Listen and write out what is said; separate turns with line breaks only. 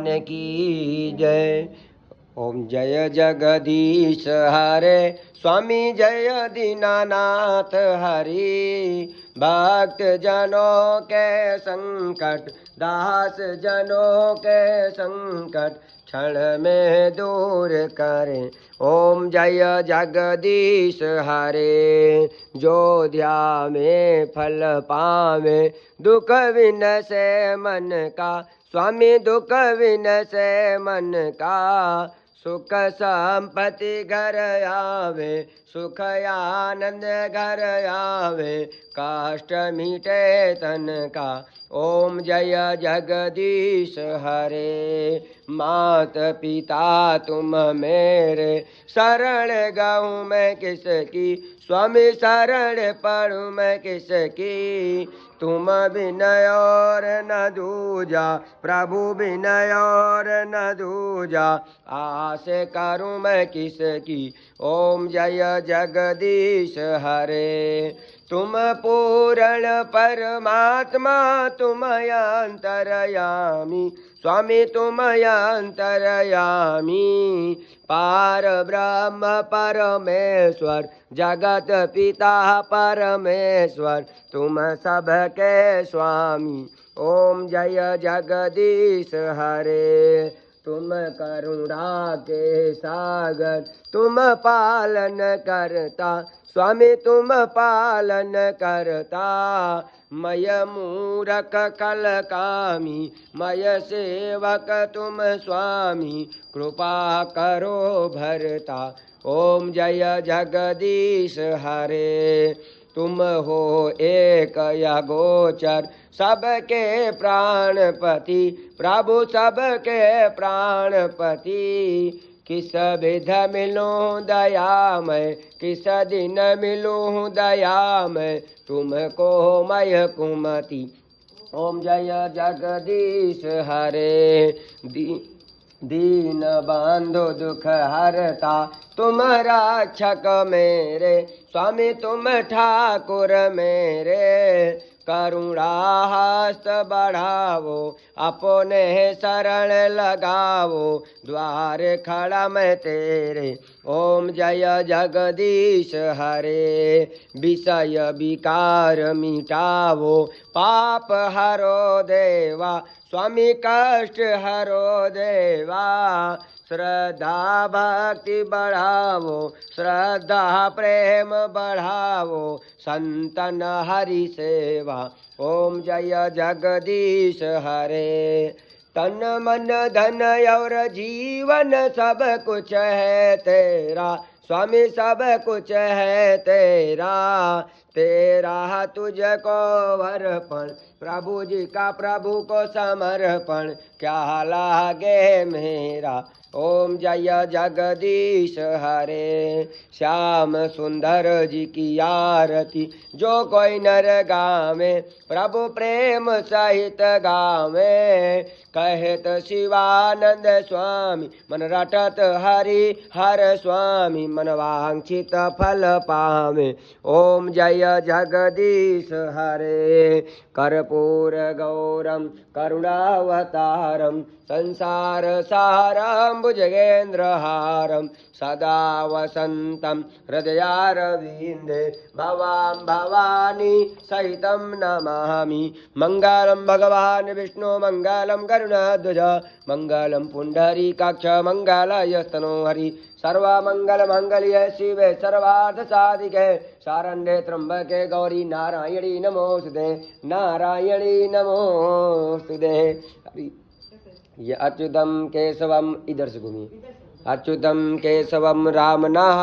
भगवान की जय। ओम जय जगदीश हरे स्वामी जय दीनानाथ हरि। भक्त जनों के संकट दास जनों के संकट क्षण में दूर करें। ओम जय जगदीश हरे। जो ध्यावे फल पावे दुख विनसे मन का। स्वामी दुख विनसे मन का। सुख संपत्ति घर आवे सुख आनंद घर आवे कष्ट मिटे तन का। ओम जय जगदीश हरे। मात पिता तुम मेरे शरण गाऊँ मैं किसकी। स्वामी शरण पढ़ूँ मैं किसकी। तुम विनय और न दूजा प्रभु विनय और न दूजा। आस करूँ मैं किसकी। ओम जय जगदीश हरे। तुम पूर्ण परमात्मा तुम अंतरयामी। स्वामी तुम अंतरयामी। पार ब्रह्म परमेश्वर जगत पिता परमेश्वर तुम सबके स्वामी। ओम जय जगदीश हरे। तुम करुणा के सागर तुम पालन करता। स्वामी तुम पालन करता। मय मूरख कल कामी मय सेवक तुम स्वामी कृपा करो भरता। ओम जय जगदीश हरे। तुम हो एक या गोचर सबके प्राणपति प्रभु सबके प्राणपति। किस विध मिलूं दयामय किस दिन मिलूं दयामय तुमको मय कुमति। ओम जय जगदीश हरे। दीन बंधु दुख हरता तुम रक्षक मेरे। स्वामी तुम ठाकुर मेरे। करुणा हस्त बढ़ावो अपने शरण लगावो द्वार खड़ा मैं तेरे। ओम जय जगदीश हरे। विषय विकार मिटावो पाप हरो देवा। स्वामी कष्ट हरो देवा। श्रद्धा भक्ति बढ़ावो श्रद्धा प्रेम बढ़ावो संतन हरि सेवा। ओम जय जगदीश हरे। तन मन धन और जीवन सब कुछ है तेरा। स्वामी सब कुछ है तेरा। तेरा तुझको अर्पण प्रभु जी का प्रभु को समर्पण क्या लागे मेरा। ओम जय जगदीश हरे। श्याम सुंदर जी की आरती जो कोई नर गावे प्रभु प्रेम सहित गावे। कहत शिवानंद स्वामी मन रटत हरि हर स्वामी मन वांछित फल पावे। ओम जय जगदीश हरे। कर्पूर गौरम करुणावतारम संसार सारम भुजगेन्द्र हारम सदा वसंतम हृदयारविंदे भवां भवानी सहितं नमामि। मंगलम भगवान विष्णु मंगलम गरुड़ध्वज मंगलम पुंडरीकाक्ष मंगलायस्तनो हरि। सर्वमंगल मंगल्ये शिवे सर्वार्थ साधिके शरण्ये त्र्यंबके गौरी नारायणी नमोस्तुते नारायणी नमोस्तुते। ये अच्युतम केशवम इधर से घूमिए। अच्युतम केशवम राम नाम